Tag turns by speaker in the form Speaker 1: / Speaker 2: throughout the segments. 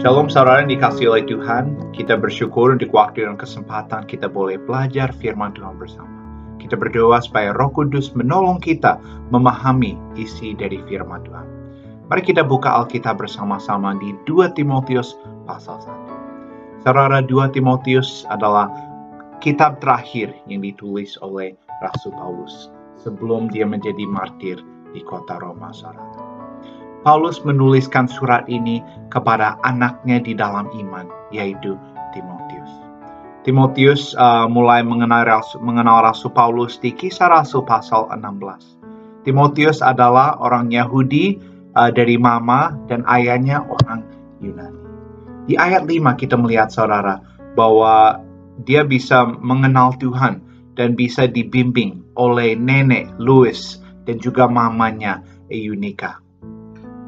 Speaker 1: Shalom saudara yang dikasihi oleh Tuhan, kita bersyukur untuk waktu dan kesempatan kita boleh belajar firman Tuhan bersama. Kita berdoa supaya Roh Kudus menolong kita memahami isi dari firman Tuhan. Mari kita buka Alkitab bersama-sama di 2 Timotius pasal 1. Saudara, 2 Timotius adalah kitab terakhir yang ditulis oleh Rasul Paulus sebelum dia menjadi martir di kota Roma, saudara. Paulus menuliskan surat ini kepada anaknya di dalam iman, yaitu Timotius. Timotius mulai mengenal Rasul Paulus di Kisah Rasul pasal 16. Timotius adalah orang Yahudi dari mama dan ayahnya orang Yunani. Di ayat 5 kita melihat saudara bahwa dia bisa mengenal Tuhan dan bisa dibimbing oleh nenek Louis dan juga mamanya Eunika.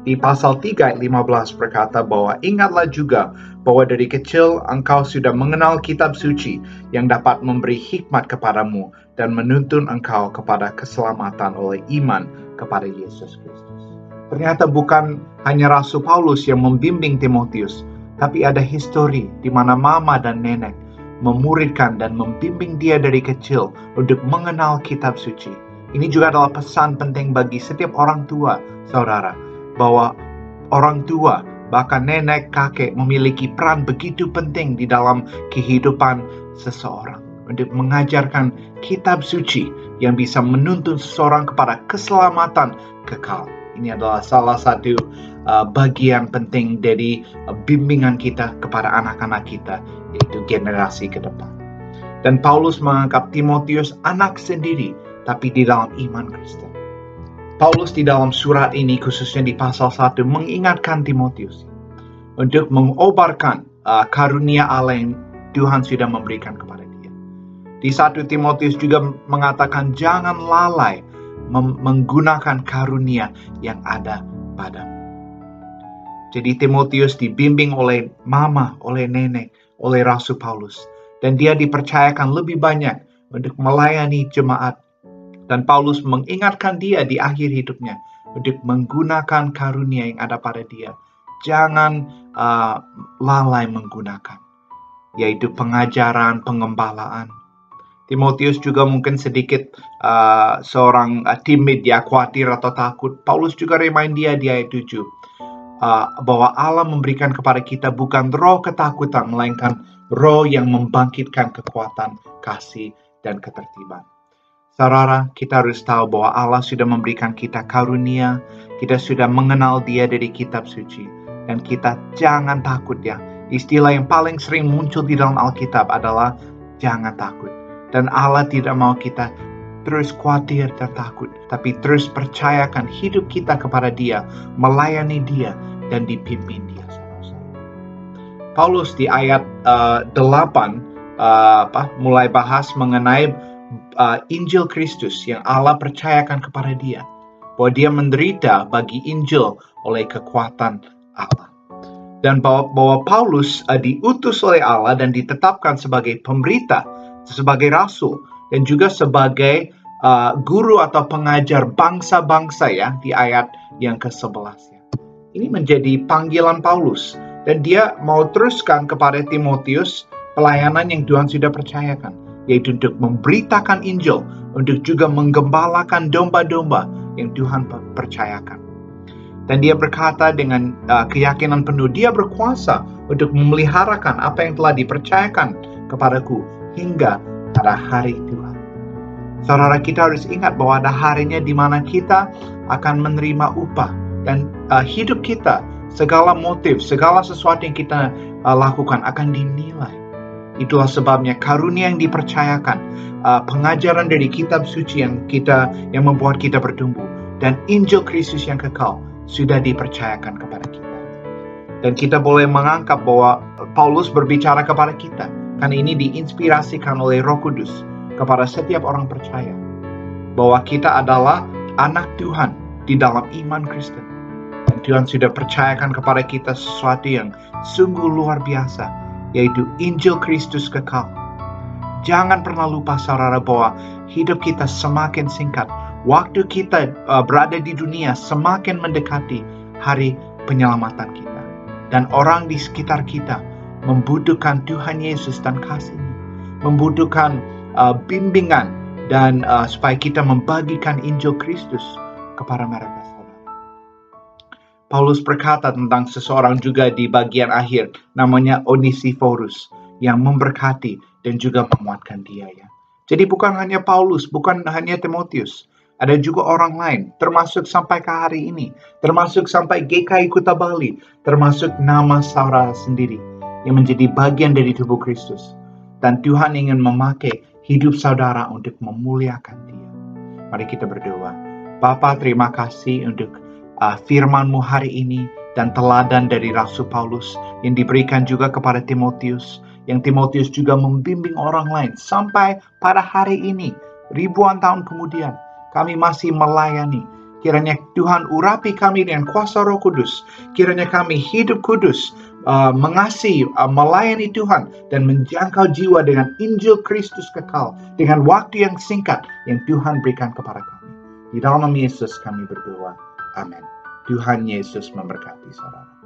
Speaker 1: Di pasal 3 ayat 15 berkata bahwa ingatlah juga bahwa dari kecil engkau sudah mengenal kitab suci yang dapat memberi hikmat kepadamu dan menuntun engkau kepada keselamatan oleh iman kepada Yesus Kristus. Ternyata bukan hanya Rasul Paulus yang membimbing Timotius, tapi ada histori di mana mama dan nenek memuridkan dan membimbing dia dari kecil untuk mengenal kitab suci. Ini juga adalah pesan penting bagi setiap orang tua, saudara, bahwa orang tua, bahkan nenek, kakek memiliki peran begitu penting di dalam kehidupan seseorang untuk mengajarkan kitab suci yang bisa menuntun seseorang kepada keselamatan kekal. Ini adalah salah satu bagian penting dari bimbingan kita kepada anak-anak kita, yaitu generasi ke depan. Dan Paulus menganggap Timotius anak sendiri, tapi di dalam iman Kristen. Paulus di dalam surat ini, khususnya di pasal 1, mengingatkan Timotius untuk mengobarkan karunia Allah yang Tuhan sudah memberikan kepada dia. Di 1 Timotius juga mengatakan jangan lalai menggunakan karunia yang ada padamu. Jadi Timotius dibimbing oleh mama, oleh nenek, oleh Rasul Paulus. Dan dia dipercayakan lebih banyak untuk melayani jemaat. Dan Paulus mengingatkan dia di akhir hidupnya untuk menggunakan karunia yang ada pada dia. Jangan lalai menggunakan, yaitu pengajaran, pengembalaan. Timotius juga mungkin sedikit seorang timid, dia khawatir atau takut. Paulus juga remind dia di ayat 7 bahwa Allah memberikan kepada kita bukan roh ketakutan, melainkan roh yang membangkitkan kekuatan, kasih, dan ketertiban. Saudara, kita harus tahu bahwa Allah sudah memberikan kita karunia, kita sudah mengenal Dia dari kitab suci, dan kita jangan takut ya. Istilah yang paling sering muncul di dalam Alkitab adalah jangan takut. Dan Allah tidak mau kita terus khawatir dan takut, tapi terus percayakan hidup kita kepada Dia, melayani Dia, dan dipimpin Dia. Paulus di ayat 8 mulai bahas mengenai Injil Kristus yang Allah percayakan kepada dia, bahwa dia menderita bagi Injil oleh kekuatan Allah, dan bahwa Paulus diutus oleh Allah dan ditetapkan sebagai pemberita, sebagai rasul, dan juga sebagai guru atau pengajar bangsa-bangsa ya, di ayat yang ke-11 ya. Ini menjadi panggilan Paulus, dan dia mau teruskan kepada Timotius pelayanan yang Tuhan sudah percayakan, yaitu untuk memberitakan Injil, untuk juga menggembalakan domba-domba yang Tuhan percayakan. Dan dia berkata dengan keyakinan penuh, dia berkuasa untuk memeliharakan apa yang telah dipercayakan kepadaku hingga pada hari Tuhan. Saudara, kita harus ingat bahwa ada harinya di mana kita akan menerima upah, dan hidup kita, segala motif, segala sesuatu yang kita lakukan akan dinilai. Itulah sebabnya karunia yang dipercayakan, pengajaran dari kitab suci yang membuat kita bertumbuh, dan Injil Kristus yang kekal sudah dipercayakan kepada kita. Dan kita boleh menganggap bahwa Paulus berbicara kepada kita, karena ini diinspirasikan oleh Roh Kudus kepada setiap orang percaya, bahwa kita adalah anak Tuhan di dalam iman Kristen. Dan Tuhan sudah percayakan kepada kita sesuatu yang sungguh luar biasa, yaitu Injil Kristus kekal. Jangan pernah lupa saudara bahwa hidup kita semakin singkat. Waktu kita berada di dunia semakin mendekati hari penyelamatan kita. dan orang di sekitar kita membutuhkan Tuhan Yesus dan kasih-Nya, membutuhkan bimbingan dan supaya kita membagikan Injil Kristus kepada mereka, saudara. Paulus berkata tentang seseorang juga di bagian akhir, namanya Onesiphorus, yang memberkati dan juga menguatkan dia, ya. Jadi bukan hanya Paulus, bukan hanya Timotius, ada juga orang lain, termasuk sampai ke hari ini, termasuk sampai GKI Kuta Bali, termasuk nama saudara sendiri yang menjadi bagian dari tubuh Kristus. Dan Tuhan ingin memakai hidup saudara untuk memuliakan Dia. Mari kita berdoa. Bapa, terima kasih untuk firman-Mu hari ini dan teladan dari Rasul Paulus yang diberikan juga kepada Timotius, yang Timotius juga membimbing orang lain sampai pada hari ini, ribuan tahun kemudian, kami masih melayani. Kiranya Tuhan urapi kami dengan kuasa Roh Kudus. Kiranya kami hidup kudus, mengasihi, melayani Tuhan, dan menjangkau jiwa dengan Injil Kristus kekal, dengan waktu yang singkat yang Tuhan berikan kepada kami. Di dalam nama Yesus kami berdoa. Amin. Tuhan Yesus memberkati saudara.